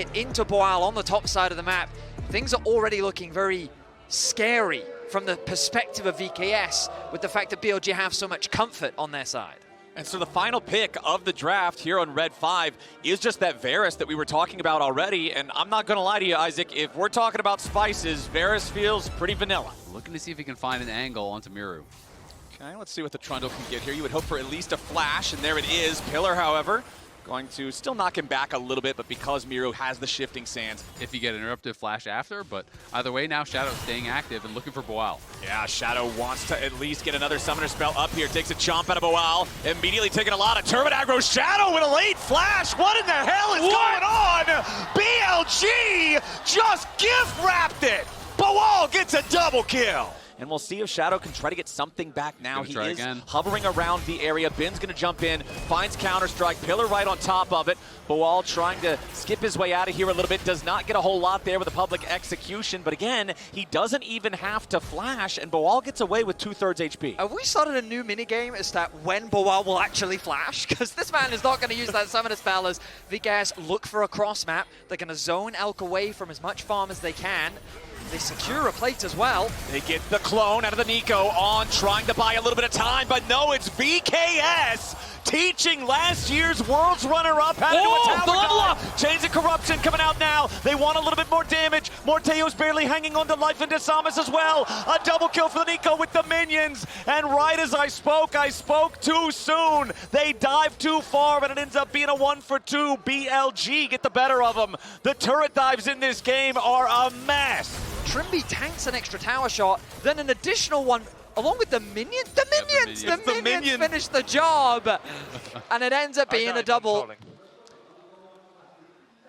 it into Boal on the top side of the map. Things are already looking very scary from the perspective of VKS with the fact that BLG have so much comfort on their side. And so the final pick of the draft here on Red 5 is just that Varus that we were talking about already. And I'm not going to lie to you, Isaac, if we're talking about spices, Varus feels pretty vanilla. Looking to see if he can find an angle onto Miru. Okay, let's see what the Trundle can get here. You would hope for at least a flash, and there it is. Pillar, however, going to still knock him back a little bit, but because Miru has the shifting sands. If you get an interruptive flash after, but either way now Shadow staying active and looking for Boal. Yeah, Shadow wants to at least get another summoner spell up here. Takes a chomp out of Boal. Immediately taking a lot of turret aggro. Shadow with a late flash. What in the hell is going on? BLG just gift wrapped it. Boal gets a double kill. And we'll see if Shadow can try to get something back now. He is hovering around the area. Bin's going to jump in, finds Counter-Strike, Pillar right on top of it. Boal trying to skip his way out of here a little bit. Does not get a whole lot there with a public execution. But again, he doesn't even have to flash, and Boal gets away with 2/3 HP. Have we started a new minigame as to when Boal will actually flash? Because this man is not going to use that summoner spell as VKS look for a cross map. They're going to zone Elk away from as much farm as they can. They secure a plate as well. They get the clone out of the Nico on, trying to buy a little bit of time, but no, it's VKS teaching last year's Worlds runner-up how to do a tower level up. Chains of Corruption coming out now. They want a little bit more damage. Morteo's barely hanging on to life, and Desamas as well. A double kill for the Nico with the minions. And right as I spoke too soon. They dive too far, but it ends up being a 1-for-2. BLG get the better of them. The turret dives in this game are a mess. Trimby tanks an extra tower shot, then an additional one along with the minions. The minions finish the job, and it ends up being a double.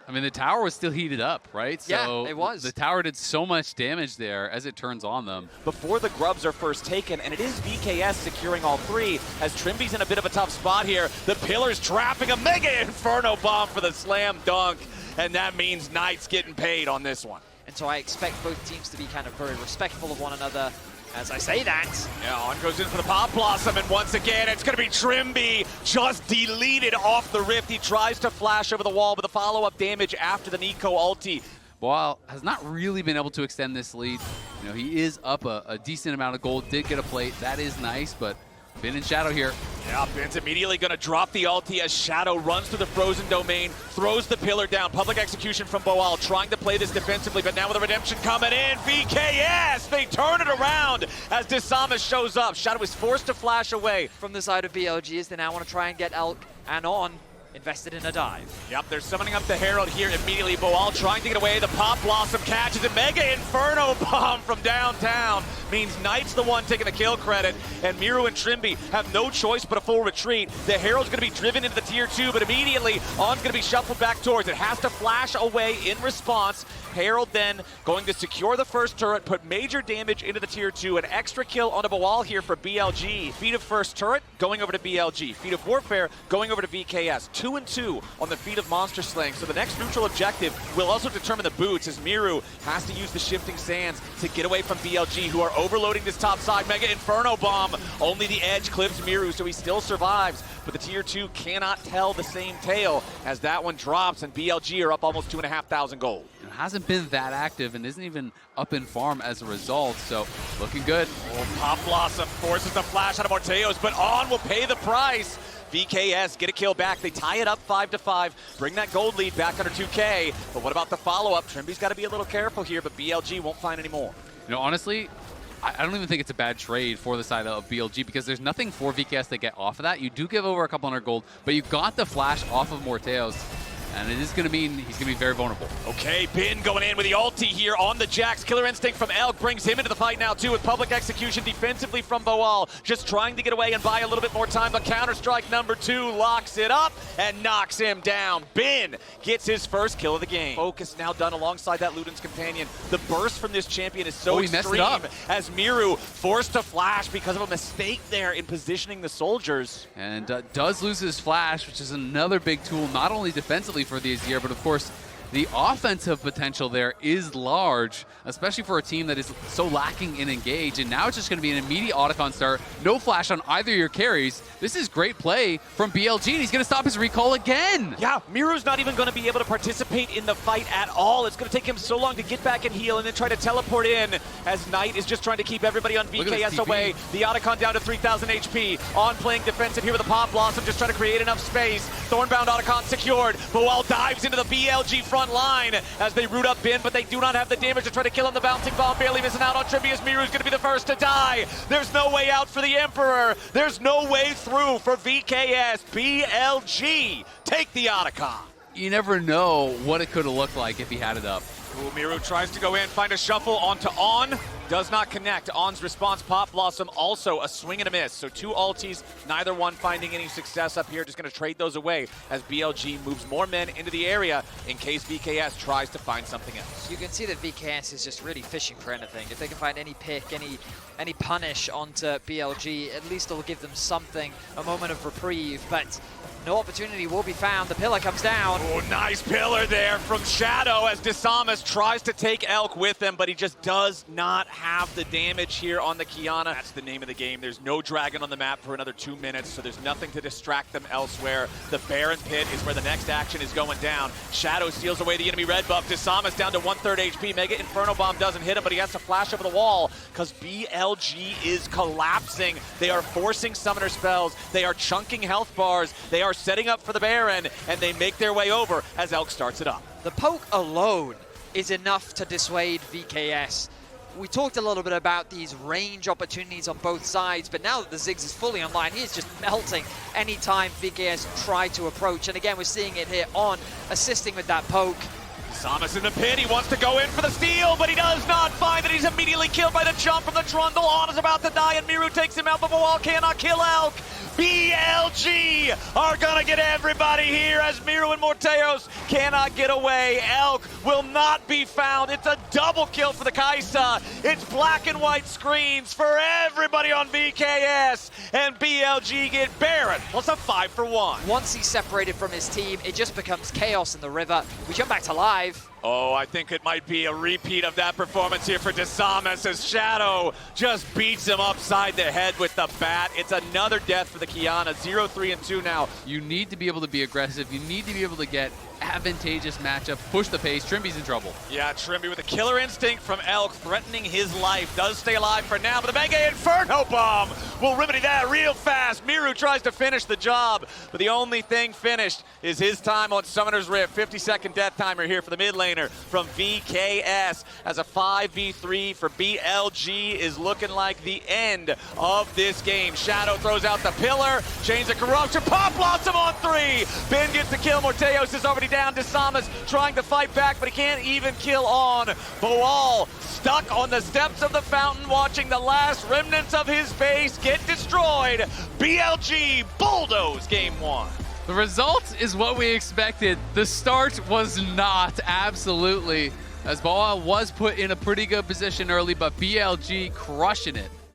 I mean, the tower was still heated up, right? Yeah, so it was. The tower did so much damage there as it turns on them. Before the grubs are first taken, and it is VKS securing all three, as Trimby's in a bit of a tough spot here. The Pillar's trapping a Mega Inferno Bomb for the slam dunk, and that means Knight's getting paid on this one. And so I expect both teams to be kind of very respectful of one another as I say that. Yeah, on goes in for the Pop Blossom, and once again, it's going to be Trimby just deleted off the rift. He tries to flash over the wall, but the follow-up damage after the Nico ulti. Boal has not really been able to extend this lead. You know, he is up a decent amount of gold, did get a plate. That is nice, but Bin in Shadow here. Yeah, Bin's immediately going to drop the ulti as Shadow runs through the frozen domain, throws the pillar down. Public execution from Boal, trying to play this defensively, but now with a redemption coming in, VKS, they turn it around as Desamas shows up. Shadow is forced to flash away. From the side of BLG as they now want to try and get Elk and On invested in a dive. Yep, they're summoning up the Herald here immediately. Boal trying to get away. The Pop Blossom catches it. Mega Inferno Bomb from downtown means Knight's the one taking the kill credit, and Miru and Trimby have no choice but a full retreat. The Herald's going to be driven into the tier 2, but immediately On's going to be shuffled back towards it. Has to flash away in response. Herald then going to secure the first turret, put major damage into the tier 2. An extra kill onto Boal here for BLG. Feat of first turret going over to BLG. Feat of warfare going over to VKS. 2-2 on the feat of monster slaying. So the next neutral objective will also determine the boots, as Miru has to use the shifting sands to get away from BLG, who are overloading this top side. Mega Inferno Bomb. Only the edge clips Miru, so he still survives. But the tier 2 cannot tell the same tale as that one drops, and BLG are up almost 2,500 gold. It hasn't been that active and isn't even up in farm as a result, so looking good. Oh, Pop Blossom forces the flash out of Morteo's, but On will pay the price. VKS get a kill back. They tie it up 5-5, bring that gold lead back under 2K. But what about the follow-up? Trimby's got to be a little careful here, but BLG won't find any more. You know, honestly, I don't even think it's a bad trade for the side of BLG, because there's nothing for VKS to get off of that. You do give over a couple hundred gold, but you got the flash off of Morteo's, and it is going to mean he's going to be very vulnerable. Okay, Bin going in with the ulti here on the Jax. Killer Instinct from Elk brings him into the fight now too, with public execution defensively from Boal. Just trying to get away and buy a little bit more time, but Counter-Strike number 2 locks it up and knocks him down. Bin gets his first kill of the game. Focus now done alongside that Luden's companion. The burst from this champion is so extreme as Miru forced to flash because of a mistake there in positioning the soldiers. And does lose his flash, which is another big tool, not only defensively for the Azir, but of course the offensive potential there is large, especially for a team that is so lacking in engage. And now it's just going to be an immediate Otacon start. No flash on either of your carries. This is great play from BLG, and he's going to stop his recall again. Yeah, Miru's not even going to be able to participate in the fight at all. It's going to take him so long to get back and heal and then try to teleport in as Knight is just trying to keep everybody on VKS away. The Otacon down to 3,000 HP. On playing defensive here with the Pop Blossom, just trying to create enough space. Thornbound Otacon secured. Boal dives into the BLG front line as they root up Bin, but they do not have the damage to try to kill him. The bouncing bomb barely missing out on Trimby as Miru's going to be the first to die. There's no way out for the Emperor. There's no way through for VKS. BLG take the Otacon. You never know what it could have looked like if he had it up. Ooh, Miru tries to go in, find a shuffle onto On. Does not connect. On's response, Pop Blossom, also a swing and a miss. So two ultis, neither one finding any success up here. Just going to trade those away as BLG moves more men into the area in case VKS tries to find something else. You can see that VKS is just really fishing for anything. If they can find any pick, any punish onto BLG, at least it'll give them something, a moment of reprieve. But no opportunity will be found. The pillar comes down. Oh, nice pillar there from Shadow as Desamas tries to take Elk with him, but he just does not have the damage here on the Qiyana. That's the name of the game. There's no dragon on the map for another 2 minutes, so there's nothing to distract them elsewhere. The Baron Pit is where the next action is going down. Shadow steals away the enemy red buff. Desamas down to 1/3 HP. Mega Inferno Bomb doesn't hit him, but he has to flash over the wall because BLG is collapsing. They are forcing summoner spells. They are chunking health bars. They are setting up for the Baron, and they make their way over as Elk starts it up. The poke alone is enough to dissuade VKS. We talked a little bit about these range opportunities on both sides, but now that the Ziggs is fully online, he is just melting anytime VKS try to approach. And again, we're seeing it here On assisting with that poke. Samus in the pit, he wants to go in for the steal, but he does not find it. He's immediately killed by the jump from the Trundle. On is about to die, and Miru takes him out, but Boal cannot kill Elk. BLG are gonna get everybody here as Miru and Morteos cannot get away. Elk will not be found. It's a double kill for the Kaisa. It's black and white screens for everybody on VKS, and BLG get Baron. Plus a 5-for-1. Once he's separated from his team, it just becomes chaos in the river. We jump back to live. Oh, I think it might be a repeat of that performance here for Desamas as Shadow just beats him upside the head with the bat. It's another death for the Qiyana. 0-3-2 now. You need to be able to be aggressive. You need to be able to get advantageous matchup, push the pace. Trimby's in trouble. Yeah, Trimby with a killer instinct from Elk, threatening his life. Does stay alive for now, but the Mega Inferno Bomb will remedy that real fast. Miru tries to finish the job, but the only thing finished is his time on Summoner's Rift. 50-second death timer here for the mid laner from VKS as a 5v3 for BLG is looking like the end of this game. Shadow throws out the pillar, Chains of Corruption, Pop Blossom on 3. Ben gets the kill, Morteos is already down. Desamas trying to fight back, but he can't even kill On. Boal stuck on the steps of the fountain watching the last remnants of his base get destroyed. BLG bulldoze game 1. The result is what we expected. The start was not, absolutely, as Boal was put in a pretty good position early, but BLG crushing it.